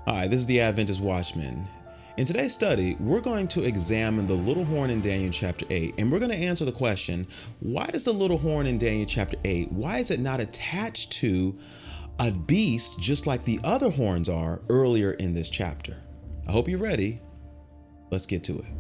Hi, this is the Adventist Watchman. In today's study, we're going to examine the little horn in Daniel chapter 8, and we're going to answer the question, why does the little horn in Daniel chapter 8, why is it not attached to a beast just like the other horns are earlier in this chapter? I hope you're ready. Let's get to it.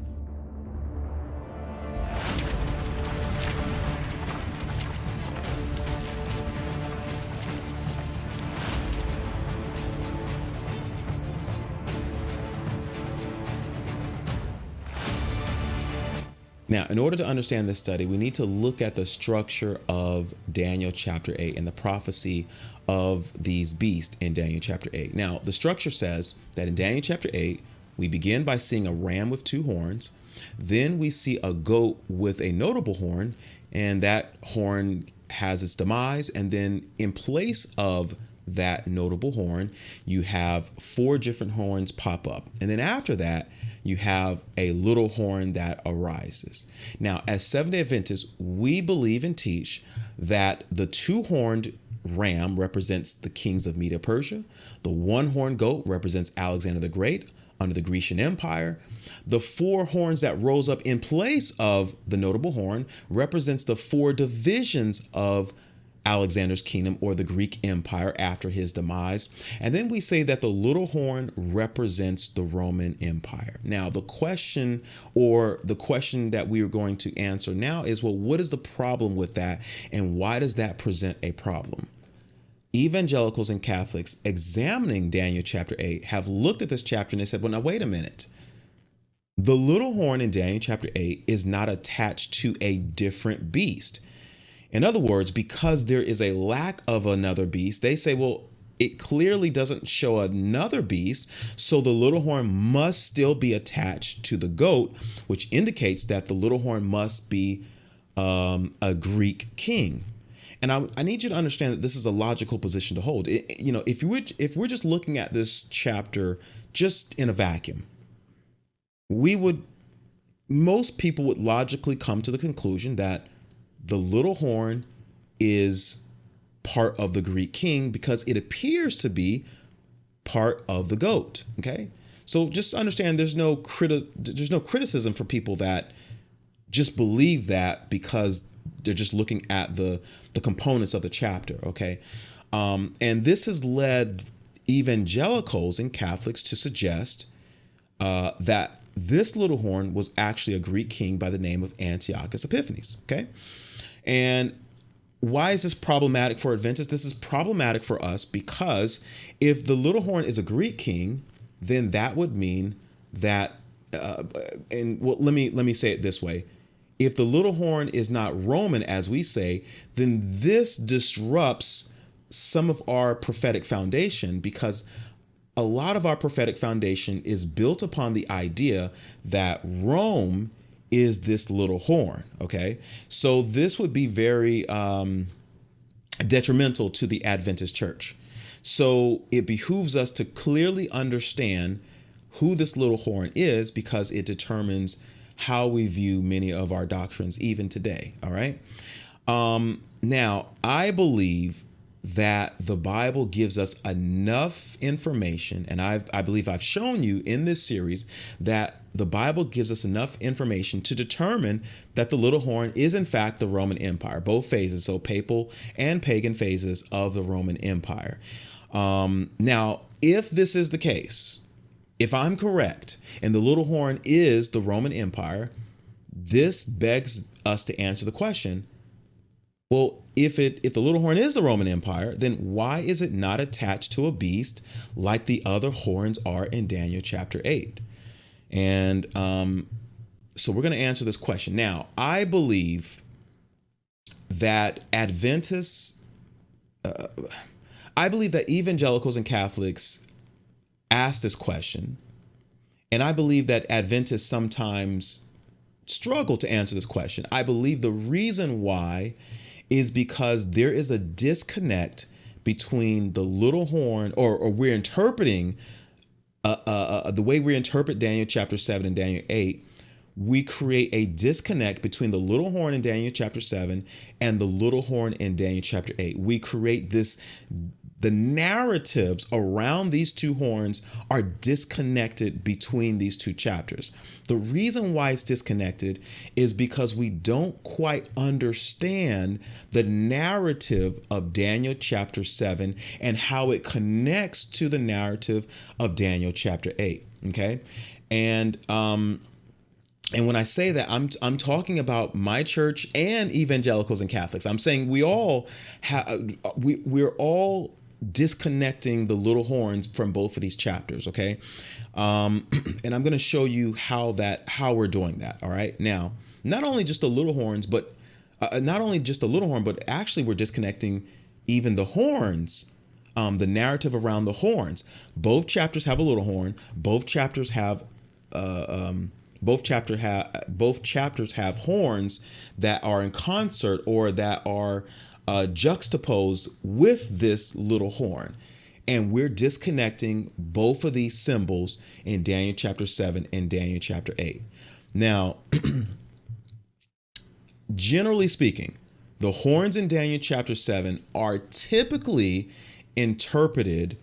Now, in order to understand this study, we need to look at the structure of Daniel chapter 8 and the prophecy of these beasts in Daniel chapter 8. Now, the structure says that in Daniel chapter 8, we begin by seeing a ram with two horns. Then we see a goat with a notable horn, and that horn has its demise. And then in place of that notable horn, you have four different horns pop up. And then after that, you have a little horn that arises. Now, as Seventh-day Adventists, we believe and teach that the two-horned ram represents the kings of Media Persia. The one-horned goat represents Alexander the Great under the Grecian Empire. The four horns that rose up in place of the notable horn represents the four divisions of Alexander's kingdom or the Greek Empire after his demise. And then we say that the little horn represents the Roman Empire. Now, the question that we are going to answer now is, well, what is the problem with that? And why does that present a problem? Evangelicals and Catholics examining Daniel chapter 8 have looked at this chapter and they said, well, now wait a minute. The little horn in Daniel chapter 8 is not attached to a different beast. In other words, because there is a lack of another beast, they say, well, it clearly doesn't show another beast, so the little horn must still be attached to the goat, which indicates that the little horn must be a Greek king. And I need you to understand that this is a logical position to hold. If we're just looking at this chapter just in a vacuum, most people would logically come to the conclusion that the little horn is part of the Greek king because it appears to be part of the goat. Okay, so just understand there's no criticism for people that just believe that because they're just looking at the components of the chapter. Okay, and this has led evangelicals and Catholics to suggest that this little horn was actually a Greek king by the name of Antiochus Epiphanes. Okay. And why is this problematic for Adventists? This is problematic for us because if the little horn is a Greek king, then that would mean that, let me say it this way. If the little horn is not Roman, as we say, then this disrupts some of our prophetic foundation because a lot of our prophetic foundation is built upon the idea that Rome is this little horn. Okay, so this would be very detrimental to the Adventist church. So it behooves us to clearly understand who this little horn is because it determines how we view many of our doctrines even today. All right. Now, I believe that the Bible gives us enough information, and I believe I've shown you in this series that the Bible gives us enough information to determine that the little horn is in fact the Roman Empire, both phases, so papal and pagan phases of the Roman Empire. Now, if this is the case, if I'm correct, and the little horn is the Roman Empire, this begs us to answer the question, well, if the little horn is the Roman Empire, then why is it not attached to a beast like the other horns are in Daniel chapter 8? And so we're going to answer this question. Now, I believe that I believe that evangelicals and Catholics ask this question, and I believe that Adventists sometimes struggle to answer this question. I believe the reason why is because there is a disconnect between the little horn, or we're interpreting the way we interpret Daniel chapter 7 and Daniel 8. We create a disconnect between the little horn in Daniel chapter 7 and the little horn in Daniel chapter 8. We create this the narratives around these two horns are disconnected between these two chapters. The reason why it's disconnected is because we don't quite understand the narrative of Daniel chapter 7 and how it connects to the narrative of Daniel chapter 8. Okay. And when I say that, I'm talking about my church and Evangelicals and Catholics. I'm saying we all we're all disconnecting the little horns from both of these chapters. Okay. And I'm going to show you how we're doing that. All right. Now, not only just the little horns, but actually we're disconnecting even the horns, the narrative around the horns. Both chapters have a little horn. Both chapters have horns that are in concert or that are juxtaposed with this little horn. And we're disconnecting both of these symbols in Daniel chapter 7 and Daniel chapter 8. Now, generally speaking, the horns in Daniel chapter 7 are typically interpreted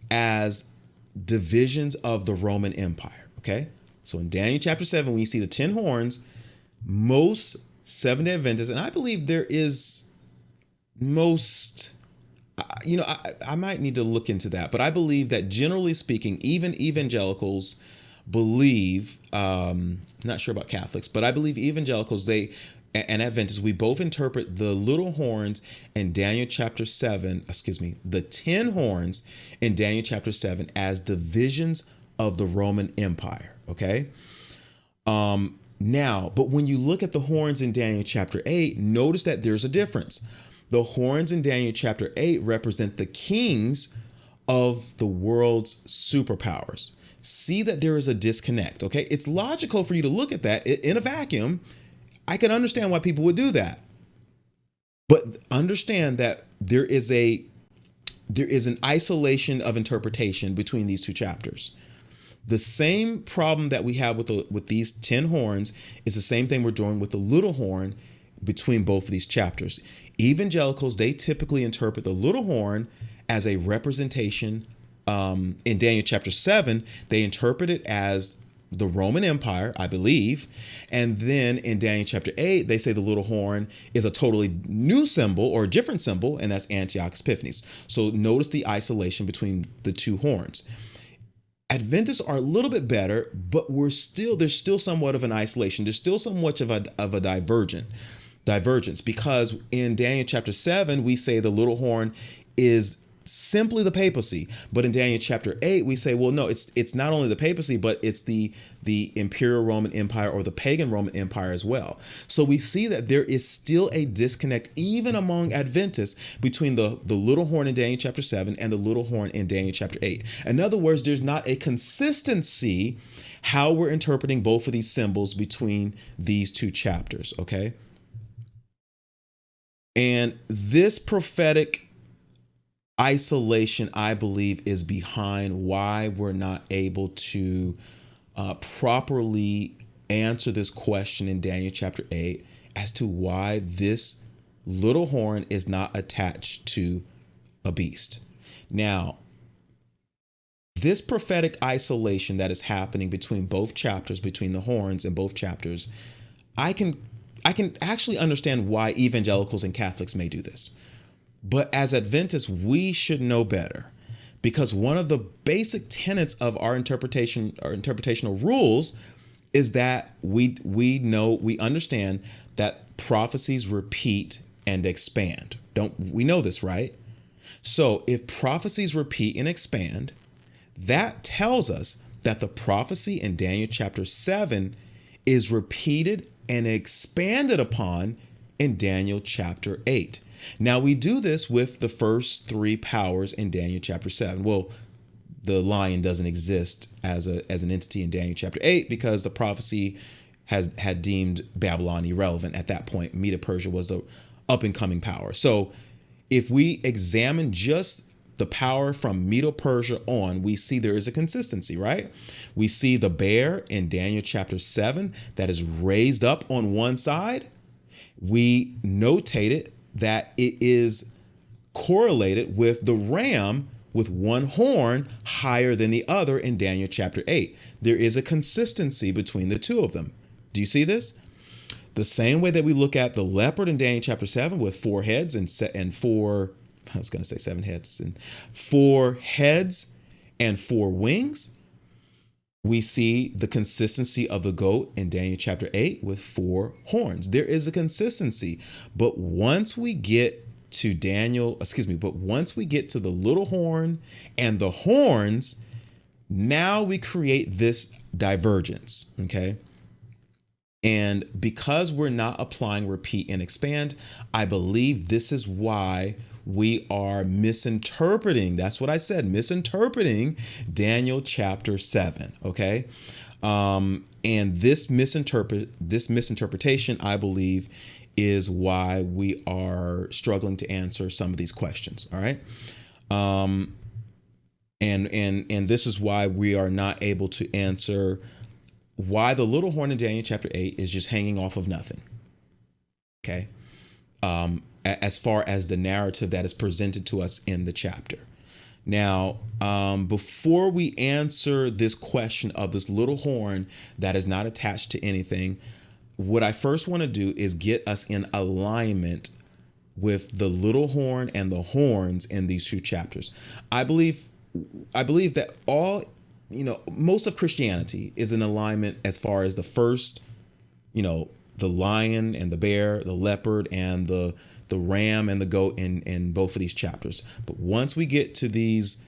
as divisions of the Roman Empire. Okay? So in Daniel chapter 7, when you see the 10 horns, most Seventh-day Adventists, and I believe there is most, I might need to look into that, but I believe that generally speaking, even evangelicals believe, not sure about Catholics, but I believe evangelicals, and Adventists, we both interpret the little horns in Daniel chapter 7, the 10 horns in Daniel chapter 7 as divisions of the Roman Empire. Okay. Now, but when you look at the horns in Daniel chapter 8, notice that there's a difference. The horns in Daniel chapter 8 represent the kings of the world's superpowers. See that there is a disconnect. Okay. It's logical for you to look at that in a vacuum. I can understand why people would do that. But understand that there is an isolation of interpretation between these two chapters. The same problem that we have with these 10 horns is the same thing we're doing with the little horn between both of these chapters. Evangelicals, they typically interpret the little horn as a representation. In Daniel chapter 7, they interpret it as the Roman Empire, I believe. And then in Daniel chapter 8, they say the little horn is a totally new symbol or a different symbol, and that's Antiochus Epiphanes. So notice the isolation between the two horns. Adventists are a little bit better, but there's still somewhat of an isolation. There's still somewhat of a divergence, because in Daniel chapter 7, we say the little horn is simply the papacy. But in Daniel chapter 8, we say, well, no, it's not only the papacy, but it's the Imperial Roman Empire or the pagan Roman Empire as well. So we see that there is still a disconnect, even among Adventists, between the little horn in Daniel chapter 7 and the little horn in Daniel chapter 8. In other words, there's not a consistency how we're interpreting both of these symbols between these two chapters. Okay. And this prophetic isolation, I believe, is behind why we're not able to properly answer this question in Daniel chapter 8 as to why this little horn is not attached to a beast. Now, this prophetic isolation that is happening between both chapters, between the horns in both chapters, I can actually understand why evangelicals and Catholics may do this. But as Adventists, we should know better, because one of the basic tenets of our interpretational rules is that we understand that prophecies repeat and expand. We know this, right? So if prophecies repeat and expand, that tells us that the prophecy in Daniel chapter 7 is repeated and expanded upon in Daniel chapter 8. Now, we do this with the first three powers in Daniel chapter 7. Well, the lion doesn't exist as an entity in Daniel chapter 8 because the prophecy had deemed Babylon irrelevant at that point. Medo-Persia was the up-and-coming power. So if we examine just the power from Medo-Persia on, we see there is a consistency, right? We see the bear in Daniel chapter 7 that is raised up on one side. We notated that it is correlated with the ram with one horn higher than the other in Daniel chapter 8. There is a consistency between the two of them. Do you see this? The same way that we look at the leopard in Daniel chapter 7 with 4 heads and 4, I was going to say 7 heads, and 4 heads and 4 wings, we see the consistency of the goat in Daniel chapter 8 with 4 horns. There is a consistency, but once we get to once we get to the little horn and the horns, now we create this divergence, okay? And because we're not applying repeat and expand, I believe this is why we are misinterpreting. That's what I said, misinterpreting Daniel chapter 7. Okay. And this misinterpretation, I believe, is why we are struggling to answer some of these questions. All right. And this is why we are not able to answer why the little horn in Daniel chapter 8 is just hanging off of nothing. Okay. As far as the narrative that is presented to us in the chapter. Now, before we answer this question of this little horn that is not attached to anything, what I first want to do is get us in alignment with the little horn and the horns in these 2 chapters. I believe that most of Christianity is in alignment as far as the first, the lion and the bear, the leopard and the ram and the goat in both of these chapters. But once we get to these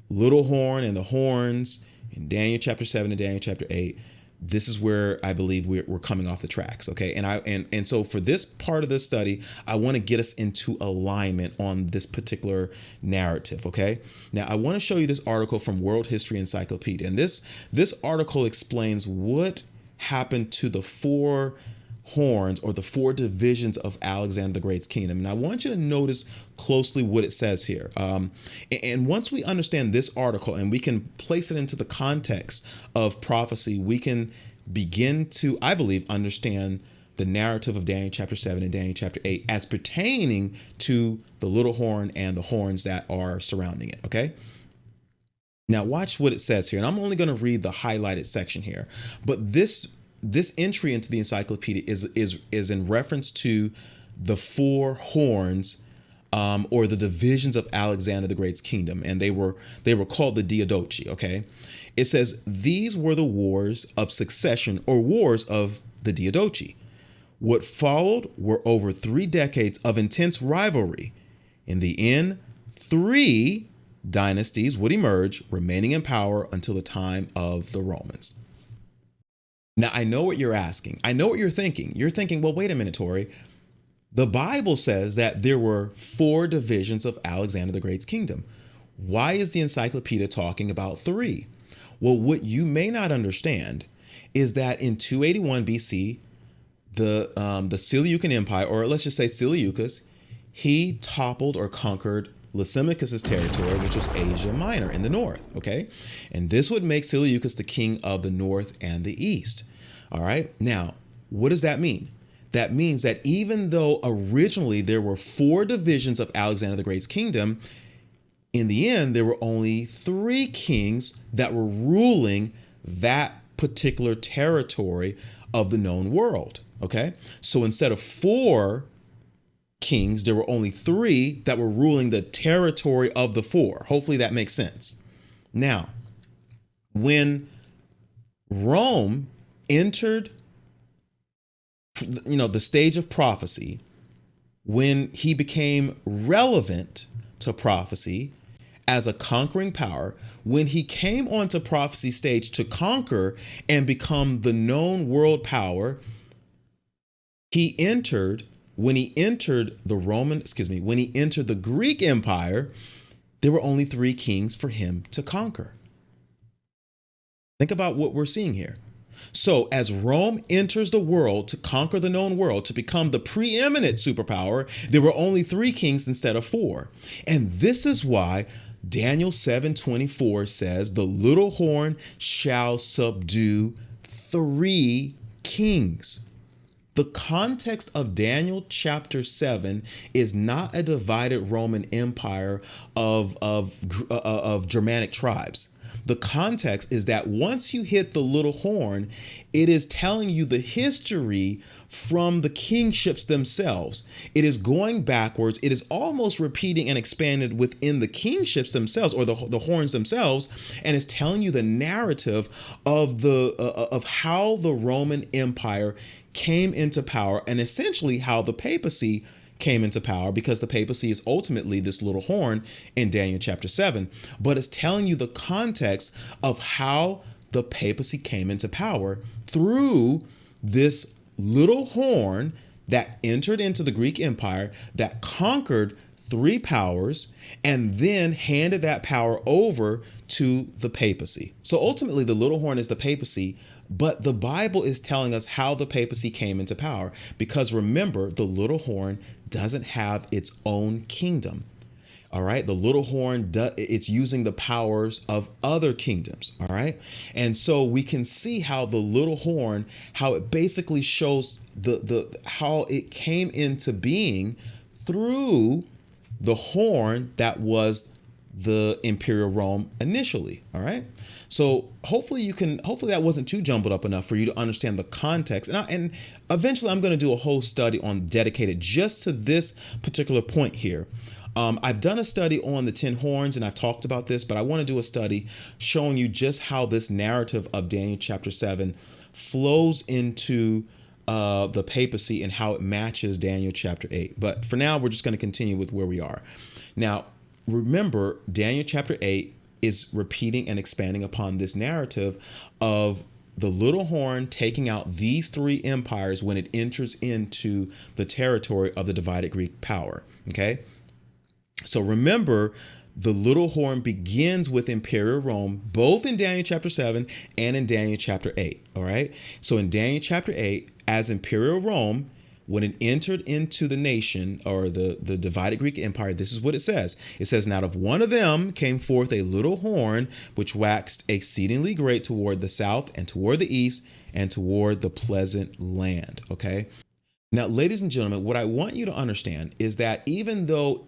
little horn and the horns in Daniel chapter 7 and Daniel chapter 8, this is where I believe we're coming off the tracks. Okay. And so for this part of this study, I want to get us into alignment on this particular narrative. Okay. Now I want to show you this article from World History Encyclopedia. And this article explains what happened to the 4 horns or the 4 divisions of Alexander the Great's kingdom. And I want you to notice closely what it says here. And once we understand this article and we can place it into the context of prophecy, we can begin to, I believe, understand the narrative of Daniel chapter 7 and Daniel chapter 8 as pertaining to the little horn and the horns that are surrounding it. Okay. Now watch what it says here. And I'm only going to read the highlighted section here, but this entry into the encyclopedia is in reference to the 4 horns, or the divisions of Alexander the Great's kingdom, and they were called the Diadochi. Okay, it says these were the wars of succession or wars of the Diadochi. What followed were over 3 decades of intense rivalry. In the end, 3 dynasties would emerge, remaining in power until the time of the Romans. Now, I know what you're asking. I know what you're thinking. You're thinking, well, wait a minute, Tori. The Bible says that there were 4 divisions of Alexander the Great's kingdom. Why is the encyclopedia talking about 3? Well, what you may not understand is that in 281 BC, the Seleucid Empire, or let's just say Seleucus, he toppled or conquered Lysimachus's territory, which was Asia Minor in the north. Okay. And this would make Seleucus the king of the north and the east. All right. Now, what does that mean? That means that even though originally there were 4 divisions of Alexander the Great's kingdom, in the end, there were only 3 kings that were ruling that particular territory of the known world. Okay. So instead of 4 kings, there were only 3 that were ruling the territory of the 4. Hopefully that makes sense. Now, when Rome entered, the stage of prophecy, when he became relevant to prophecy as a conquering power, when he came onto prophecy stage to conquer and become the known world power, when he entered the Greek Empire, there were only 3 kings for him to conquer. Think about what we're seeing here. So as Rome enters the world to conquer the known world, to become the preeminent superpower, there were only 3 kings instead of 4. And this is why Daniel 7:24 says, the little horn shall subdue 3 kings. The context of Daniel chapter 7 is not a divided Roman Empire of Germanic tribes. The context is that once you hit the little horn, it is telling you the history from the kingships themselves. It is going backwards. It is almost repeating and expanded within the kingships themselves, or the horns themselves, and is telling you the narrative of how the Roman Empire came into power, and essentially how the papacy came into power, because the papacy is ultimately this little horn in Daniel chapter 7, but it's telling you the context of how the papacy came into power through this little horn that entered into the Greek Empire, that conquered three powers, and then handed that power over to the papacy. So ultimately, the little horn is the papacy, but the Bible is telling us how the papacy came into power, because remember, the little horn doesn't have its own kingdom. All right. The little horn, it's using the powers of other kingdoms. All right. And so we can see how the little horn, how it basically shows how it came into being through the horn that was the Imperial Rome initially. All right. So hopefully that wasn't too jumbled up enough for you to understand the context. And eventually I'm going to do a whole study dedicated just to this particular point here. I've done a study on the 10 horns, and I've talked about this, but I want to do a study showing you just how this narrative of Daniel chapter 7 flows into the papacy and how it matches Daniel chapter 8. But for now, we're just going to continue with where we are. Now, remember, Daniel chapter 8 is repeating and expanding upon this narrative of the little horn taking out these three empires when it enters into the territory of the divided Greek power. Okay. So remember, the little horn begins with Imperial Rome, both in Daniel chapter 7 and in Daniel chapter 8. All right. So in Daniel chapter 8, as Imperial Rome, when it entered into the nation, or the divided Greek Empire, this is what it says. It says, "And out of one of them came forth a little horn, which waxed exceedingly great toward the south and toward the east and toward the pleasant land." Okay. Now, ladies and gentlemen, what I want you to understand is that even though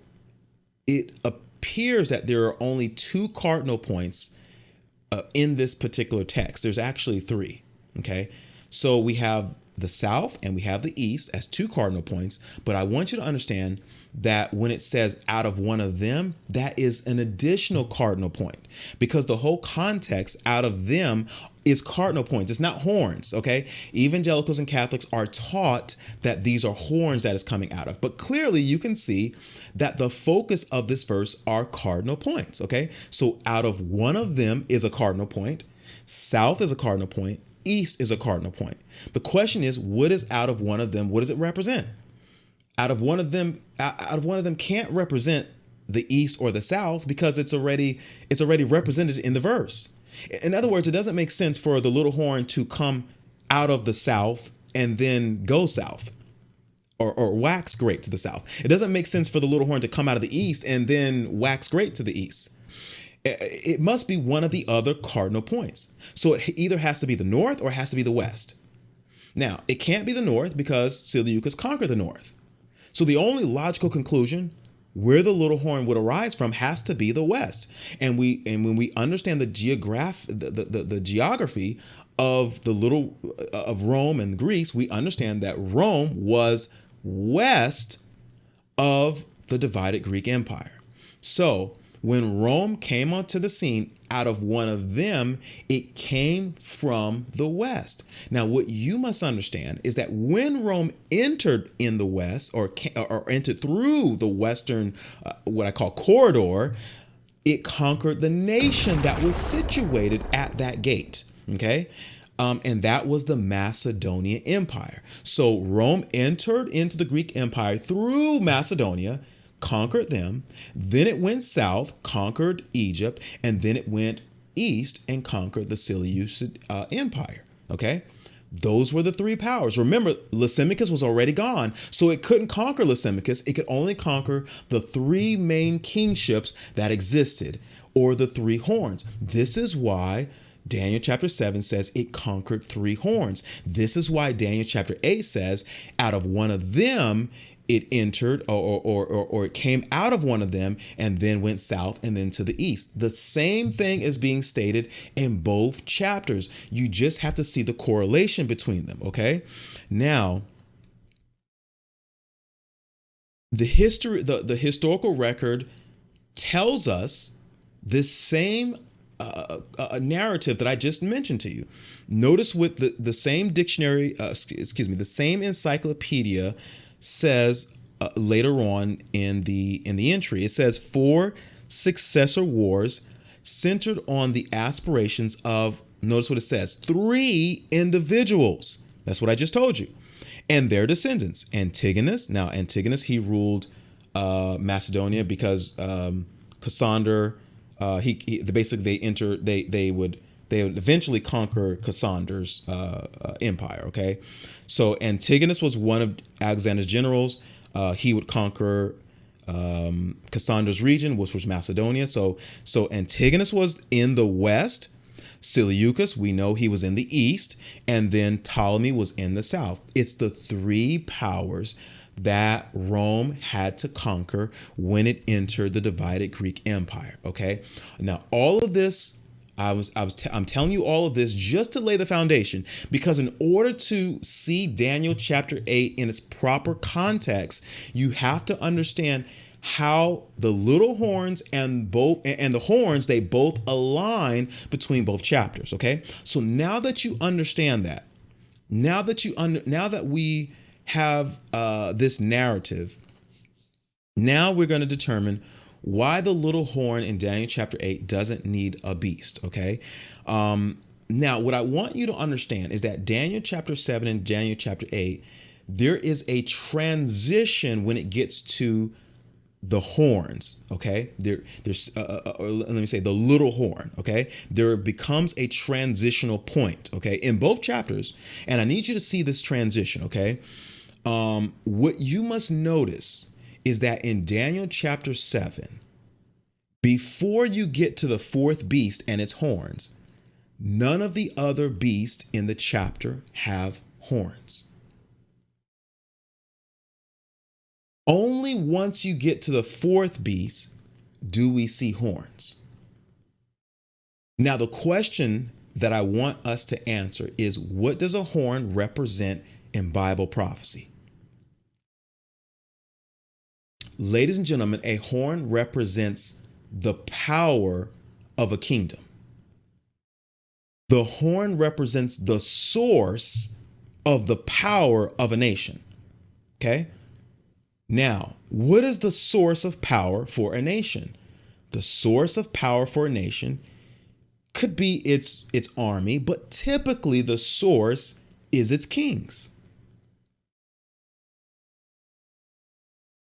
it appears that there are only two cardinal points in this particular text, there's actually three. Okay. So we have the south and we have the east as two cardinal points. But I want you to understand that when it says out of one of them, that is an additional cardinal point, because the whole context out of them is cardinal points. It's not horns. Okay. Evangelicals and Catholics are taught that these are horns that is coming out of. But clearly you can see that the focus of this verse are cardinal points. Okay. So out of one of them is a cardinal point. South is a cardinal point. East is a cardinal point. The question is, what is out of one of them? What does it represent? Out of one of them can't represent the east or the south, because it's already represented in the verse. In other words, it doesn't make sense for the little horn to come out of the south and then go south, or wax great to the south. It doesn't make sense for the little horn to come out of the east and then wax great to the east. It must be one of the other cardinal points. So it either has to be the north or it has to be the west. Now, it can't be the north because Seleucus conquered the north. So the only logical conclusion where the little horn would arise from has to be the west. And when we understand the geography of of Rome and Greece, we understand that Rome was west of the divided Greek Empire. So when Rome came onto the scene, out of one of them, it came from the west. Now, what you must understand is that when Rome entered in the west, or entered through the western, what I call corridor, it conquered the nation that was situated at that gate. Okay. And that was the Macedonian Empire. So Rome entered into the Greek Empire through Macedonia, conquered them, then it went south, conquered Egypt, and then it went east and conquered the Seleucid Empire. Okay, those were the three powers. Remember, Lysimachus was already gone, so it couldn't conquer Lysimachus. It could only conquer the three main kingships that existed, or the three horns. This is why Daniel chapter 7 says it conquered 3 horns. This is why Daniel chapter 8 says out of one of them it entered or it came out of one of them and then went south and then to the east. The same thing is being stated in both chapters. You just have to see the correlation between them, okay? Now, the historical record tells us this same narrative that I just mentioned to you. Notice with the same dictionary, the same encyclopedia says later on in the entry, it says 4 successor wars centered on the aspirations of, notice what it says, 3 individuals. That's what I just told you. And their descendants. Antigonus. Now, Antigonus, he ruled Macedonia because Cassander, they would eventually conquer Cassander's empire. Okay, so Antigonus was one of Alexander's generals. He would conquer Cassander's region, which was Macedonia. So Antigonus was in the west. Seleucus, we know he was in the east, and then Ptolemy was in the south. It's the 3 powers that Rome had to conquer when it entered the divided Greek Empire. Okay, now all of this, I'm telling you all of this just to lay the foundation, because in order to see Daniel chapter 8 in its proper context, you have to understand how the little horns and the horns, they both align between both chapters. Okay, so now that you understand that, now that we have this narrative, now we're going to determine why the little horn in Daniel chapter 8 doesn't need a beast. Okay, now what I want you to understand is that Daniel chapter 7 and Daniel chapter 8, there is a transition when it gets to the horns. Okay, there's or let me say the little horn. Okay, there becomes a transitional point. Okay, in both chapters, and I need you to see this transition. Okay, what you must notice is that in Daniel chapter 7, before you get to the 4th beast and its horns, none of the other beasts in the chapter have horns. Only once you get to the 4th beast do we see horns. Now, the question that I want us to answer is, what does a horn represent in Bible prophecy? Ladies and gentlemen, a horn represents the power of a kingdom. The horn represents the source of the power of a nation. Okay? Now, what is the source of power for a nation? The source of power for a nation could be its army, but typically the source is its kings.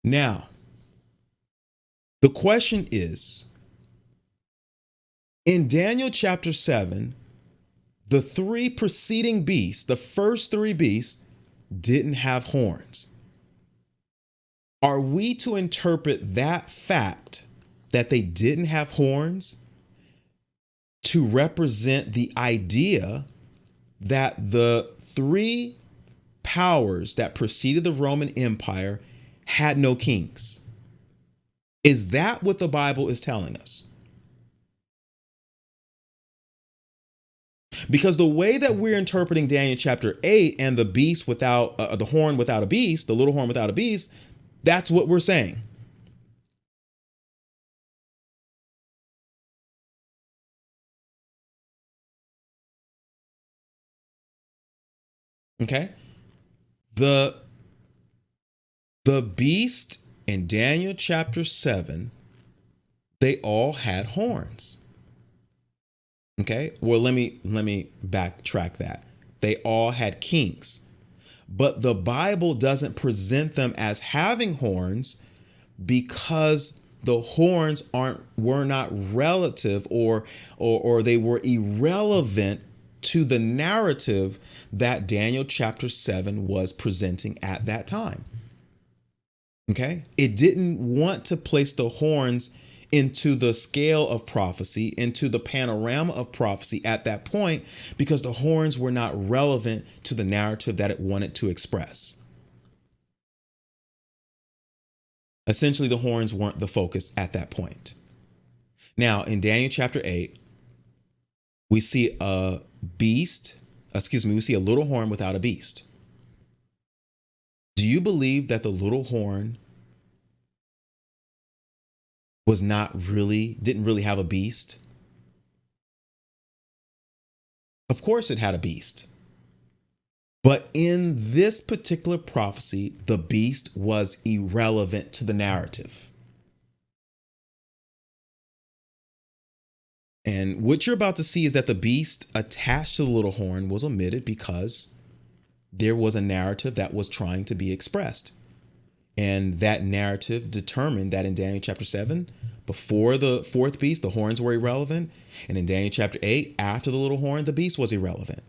Now, the question is, in Daniel chapter 7, the 3 preceding beasts, the first 3 beasts, didn't have horns. Are we to interpret that fact that they didn't have horns to represent the idea that the 3 powers that preceded the Roman Empire had no kings? Is that what the Bible is telling us? Because the way that we're interpreting Daniel chapter 8 and the beast without the horn without a beast, the little horn without a beast, that's what we're saying. Okay? The beast in Daniel chapter 7, they all had horns. Okay? Well, let me backtrack that. They all had kings. But the Bible doesn't present them as having horns because the horns were not relative or they were irrelevant to the narrative that Daniel chapter 7 was presenting at that time. Okay? It didn't want to place the horns into the scale of prophecy, into the panorama of prophecy at that point, because the horns were not relevant to the narrative that it wanted to express. Essentially, the horns weren't the focus at that point. Now, in Daniel chapter 8, we see a little horn without a beast. Do you believe that the little horn didn't really have a beast? Of course it had a beast. But in this particular prophecy, the beast was irrelevant to the narrative. And what you're about to see is that the beast attached to the little horn was omitted because there was a narrative that was trying to be expressed. And that narrative determined that in Daniel chapter 7, before the fourth beast, the horns were irrelevant. And in Daniel chapter 8, after the little horn, the beast was irrelevant.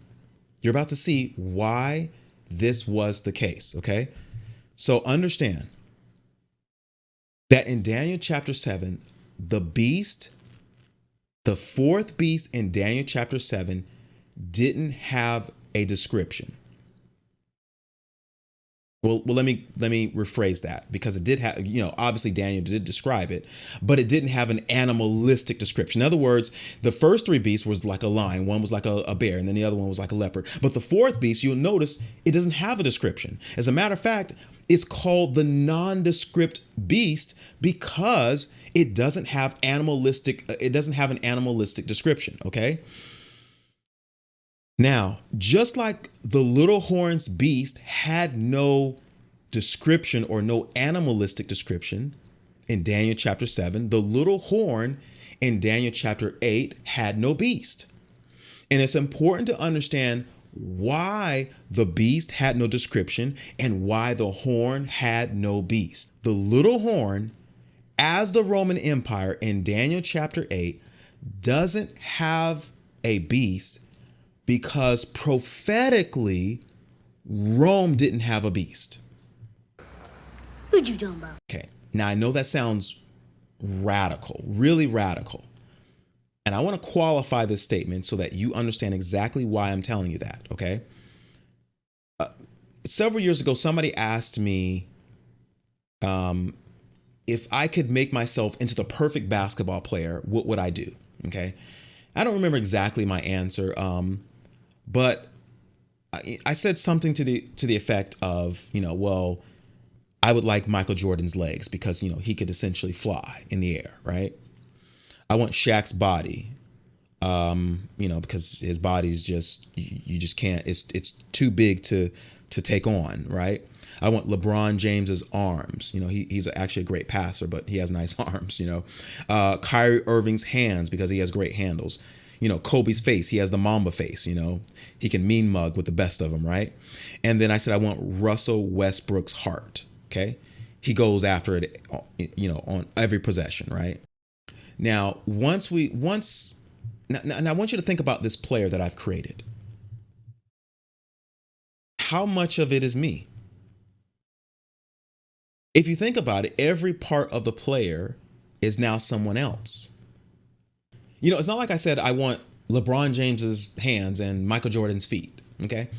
You're about to see why this was the case, okay? So understand that in Daniel chapter 7, the fourth beast in Daniel chapter 7 didn't have a description. Well, let me rephrase that, because it did have, obviously Daniel did describe it, but it didn't have an animalistic description. In other words, the first three beasts was like a lion, one was like a bear, and then the other one was like a leopard. But the fourth beast, you'll notice it doesn't have a description. As a matter of fact, it's called the nondescript beast because it doesn't have an animalistic description, okay? Now, just like the little horn's beast had no description or no animalistic description in Daniel chapter 7, the little horn in Daniel chapter 8 had no beast. And it's important to understand why the beast had no description and why the horn had no beast. The little horn, as the Roman Empire in Daniel chapter 8, doesn't have a beast because prophetically, Rome didn't have a beast. What you talking about? Okay, now I know that sounds radical, really radical. And I want to qualify this statement so that you understand exactly why I'm telling you that, okay? Several years ago, somebody asked me if I could make myself into the perfect basketball player, what would I do? Okay, I don't remember exactly my answer, but I said something to the effect of, well, I would like Michael Jordan's legs because, he could essentially fly in the air, right? I want Shaq's body, because his body's just, you just can't, it's too big to take on, right? I want LeBron James's arms. He's actually a great passer, but he has nice arms, Kyrie Irving's hands because he has great handles. Kobe's face, he has the Mamba face, he can mean mug with the best of them, right? And then I said, I want Russell Westbrook's heart, okay? He goes after it, on every possession, right? Now, now I want you to think about this player that I've created. How much of it is me? If you think about it, every part of the player is now someone else. It's not like I said, I want LeBron James's hands and Michael Jordan's feet. Okay.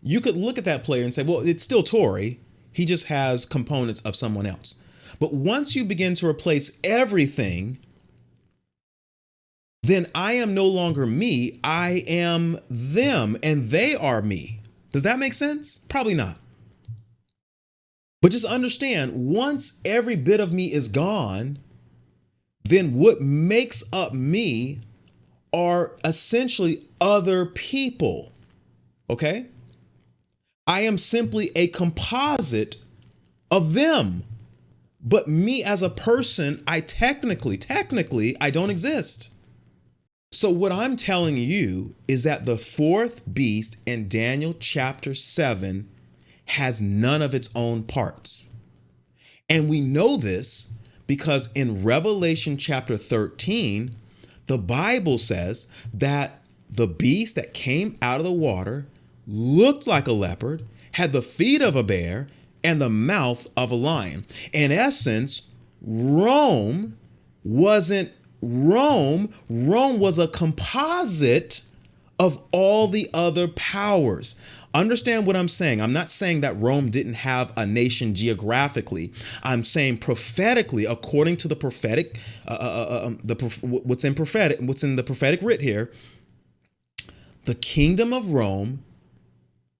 You could look at that player and say, well, it's still Torrey. He just has components of someone else. But once you begin to replace everything, then I am no longer me. I am them and they are me. Does that make sense? Probably not. But just understand, once every bit of me is gone, then what makes up me are essentially other people. Okay? I am simply a composite of them. But me as a person, I technically, I don't exist. So what I'm telling you is that the fourth beast in Daniel chapter 7 has none of its own parts. And we know this because in Revelation chapter 13, the Bible says that the beast that came out of the water looked like a leopard, had the feet of a bear, and the mouth of a lion. In essence, Rome wasn't Rome. Rome was a composite of all the other powers. Understand what I'm saying. I'm not saying that Rome didn't have a nation geographically. I'm saying prophetically, according to the prophetic, what's in the prophetic writ here, the kingdom of Rome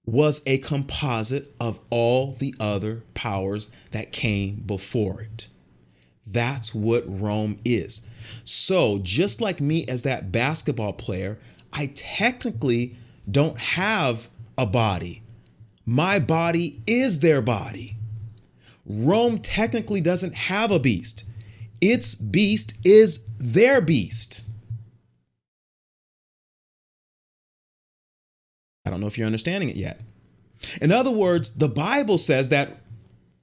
was a composite of all the other powers that came before it. That's what Rome is. So just like me as that basketball player, I technically don't have a body. My body is their body. Rome technically doesn't have a beast. Its beast is their beast. I don't know if you're understanding it yet. In other words, the Bible says that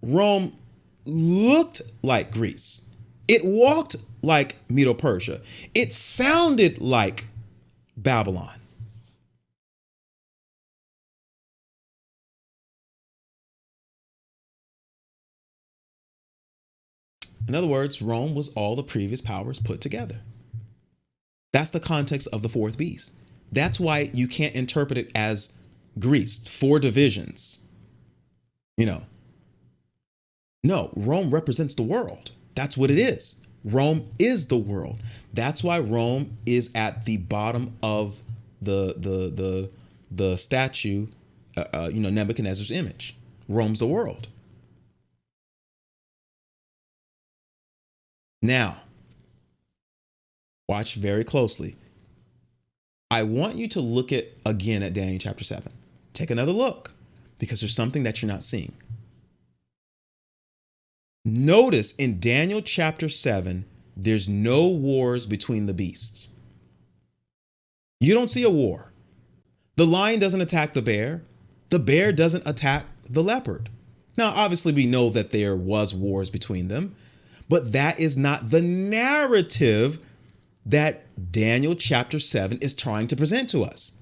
Rome looked like Greece. It walked like Medo-Persia. It sounded like Babylon. In other words, Rome was all the previous powers put together. That's the context of the fourth beast. That's why you can't interpret it as Greece, 4 divisions. No, Rome represents the world. That's what it is. Rome is the world. That's why Rome is at the bottom of the statue, Nebuchadnezzar's image. Rome's the world. Now, watch very closely. I want you to look again at Daniel chapter 7. Take another look, because there's something that you're not seeing. Notice in Daniel chapter 7, there's no wars between the beasts. You don't see a war. The lion doesn't attack the bear. The bear doesn't attack the leopard. Now, obviously, we know that there was wars between them, but that is not the narrative that Daniel chapter 7 is trying to present to us.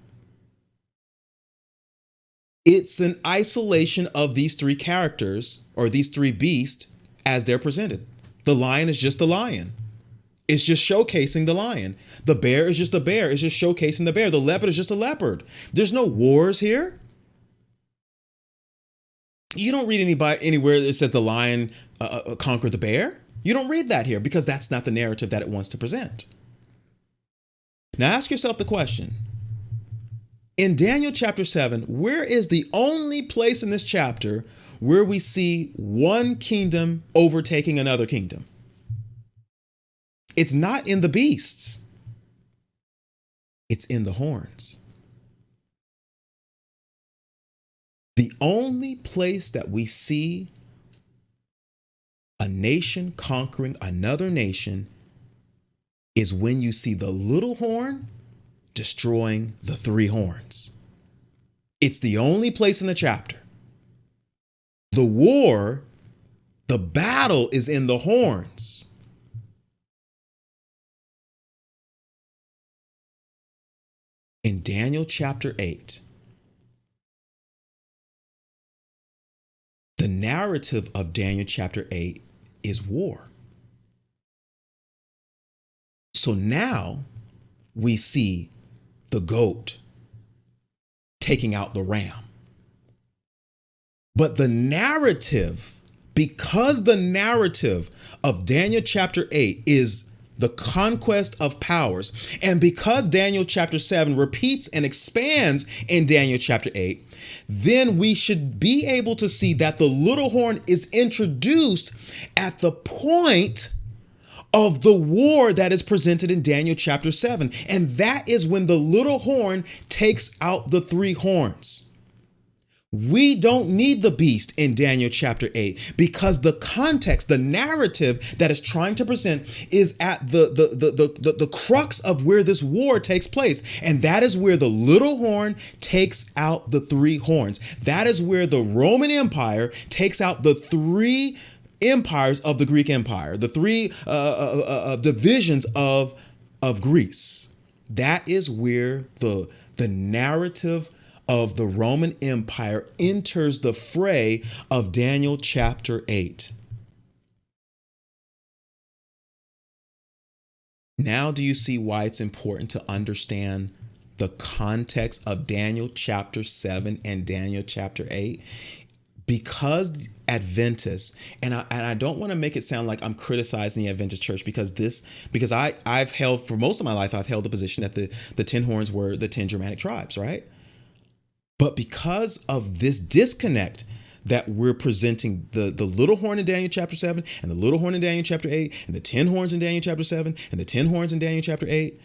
It's an isolation of these 3 characters, or these 3 beasts, as they're presented. The lion is just the lion. It's just showcasing the lion. The bear is just a bear. It's just showcasing the bear. The leopard is just a leopard. There's no wars here. You don't read anywhere that says the lion conquered the bear. You don't read that here, because that's not the narrative that it wants to present. Now ask yourself the question. In Daniel chapter 7, where is the only place in this chapter where we see one kingdom overtaking another kingdom? It's not in the beasts. It's in the horns. The only place that we see a nation conquering another nation is when you see the little horn destroying the 3 horns. It's the only place in the chapter. The war, the battle is in the horns. In Daniel chapter 8, the narrative of Daniel chapter 8 is war. So now we see the goat taking out the ram. But the narrative, because the narrative of Daniel chapter 8 is the conquest of powers, and because Daniel chapter 7 repeats and expands in Daniel chapter 8, then we should be able to see that the little horn is introduced at the point of the war that is presented in Daniel chapter 7. And that is when the little horn takes out the 3 horns. We don't need the beast in Daniel chapter 8, because the context, the narrative that is trying to present is at the crux of where this war takes place. And that is where the little horn takes out the 3 horns. That is where the Roman Empire takes out the 3 empires of the Greek Empire, the 3 divisions of Greece. That is where the narrative of the Roman Empire enters the fray of Daniel chapter 8. Now, do you see why it's important to understand the context of Daniel chapter 7 and Daniel chapter 8? Because Adventists, and I don't want to make it sound like I'm criticizing the Adventist church, because I've held, for most of my life, I've held the position that the 10 horns were the 10 Germanic tribes, right? But because of this disconnect that we're presenting the little horn in Daniel chapter 7 and the little horn in Daniel chapter 8 and the 10 horns in Daniel chapter 7 and the 10 horns in Daniel chapter 8,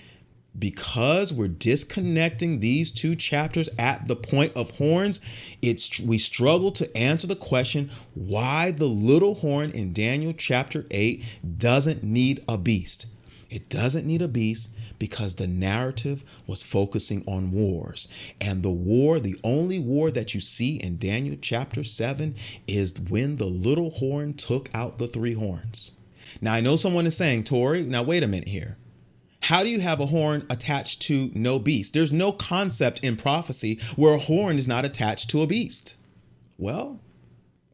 because we're disconnecting these two chapters at the point of horns, we struggle to answer the question why the little horn in Daniel chapter 8 doesn't need a beast. It doesn't need a beast because the narrative was focusing on wars. And the only war that you see in Daniel chapter 7 is when the little horn took out the 3 horns. Now, I know someone is saying, Tori, now wait a minute here. How do you have a horn attached to no beast? There's no concept in prophecy where a horn is not attached to a beast. Well,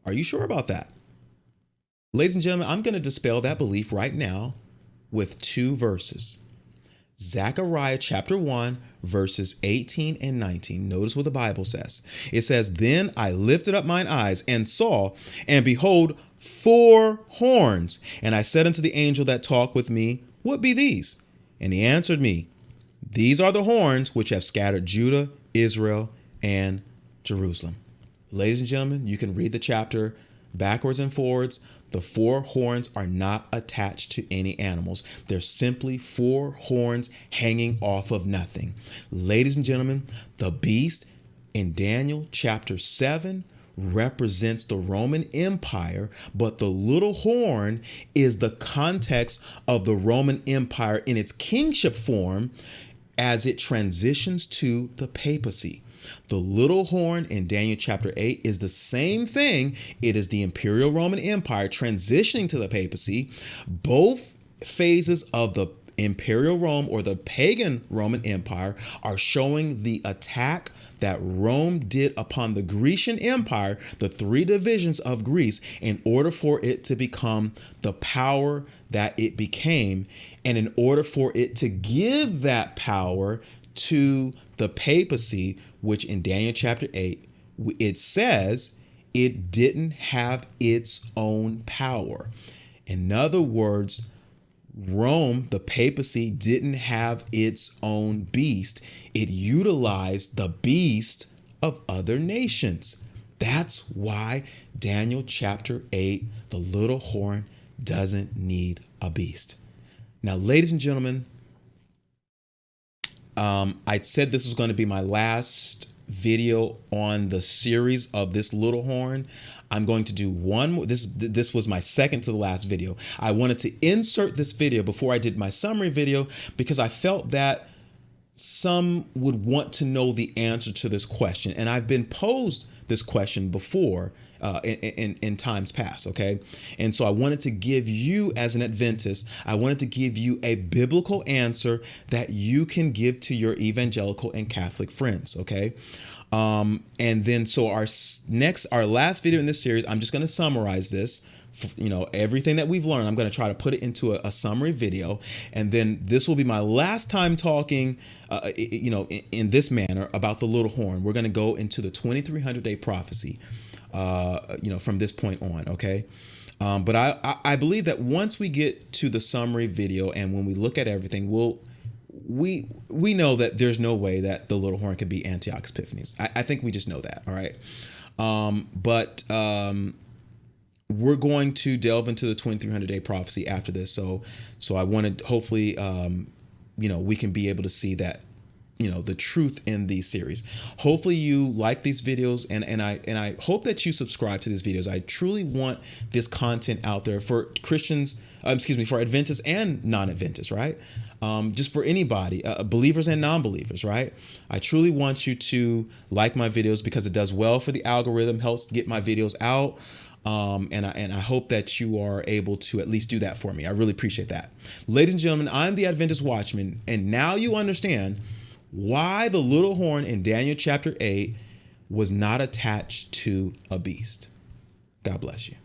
are you sure about that? Ladies and gentlemen, I'm going to dispel that belief right now with 2 verses. Zechariah chapter 1, verses 18 and 19. Notice what the Bible says. It says, "Then I lifted up mine eyes and saw, and behold, 4 horns. And I said unto the angel that talked with me, What be these? And he answered me, These are the horns which have scattered Judah, Israel, and Jerusalem." Ladies and gentlemen, you can read the chapter backwards and forwards. The 4 horns are not attached to any animals. They're simply 4 horns hanging off of nothing. Ladies and gentlemen, the beast in Daniel chapter 7 represents the Roman Empire, but the little horn is the context of the Roman Empire in its kingship form as it transitions to the papacy. The little horn in Daniel chapter 8 is the same thing. It is the Imperial Roman Empire transitioning to the papacy. Both phases of the Imperial Rome or the pagan Roman Empire are showing the attack that Rome did upon the Grecian Empire, the 3 divisions of Greece, in order for it to become the power that it became, and in order for it to give that power to the papacy, which in Daniel chapter 8, it says it didn't have its own power. In other words, Rome, the papacy, didn't have its own beast. It utilized the beast of other nations. That's why Daniel chapter 8, the little horn, doesn't need a beast. Now, ladies and gentlemen, I said this was going to be my last video on the series of this little horn. I'm going to do one more. This was my second to the last video. I wanted to insert this video before I did my summary video because I felt that some would want to know the answer to this question. And I've been posed this question before in times past, okay? And so I wanted to give you, as an Adventist, I wanted to give you a biblical answer that you can give to your evangelical and Catholic friends, okay? And then so our last video in this series, I'm just going to summarize this. You know, everything that we've learned, I'm going to try to put it into a summary video. And then this will be my last time talking, in this manner about the little horn. We're going to go into the 2300-day prophecy, from this point on. Okay. But I believe that once we get to the summary video and when we look at everything, we know that there's no way that the little horn could be Antiochus Epiphanes. I think we just know that. All right. But we're going to delve into the 2300-day prophecy after this. So I wanted, hopefully, we can be able to see that, the truth in these series. Hopefully you like these videos and I hope that you subscribe to these videos. I truly want this content out there for Christians, for Adventists and non-Adventists, right? Just for anybody, believers and non-believers, right? I truly want you to like my videos because it does well for the algorithm, helps get my videos out. And I hope that you are able to at least do that for me. I really appreciate that. Ladies and gentlemen, I'm the Adventist Watchman, and now you understand why the little horn in Daniel chapter 8 was not attached to a beast. God bless you.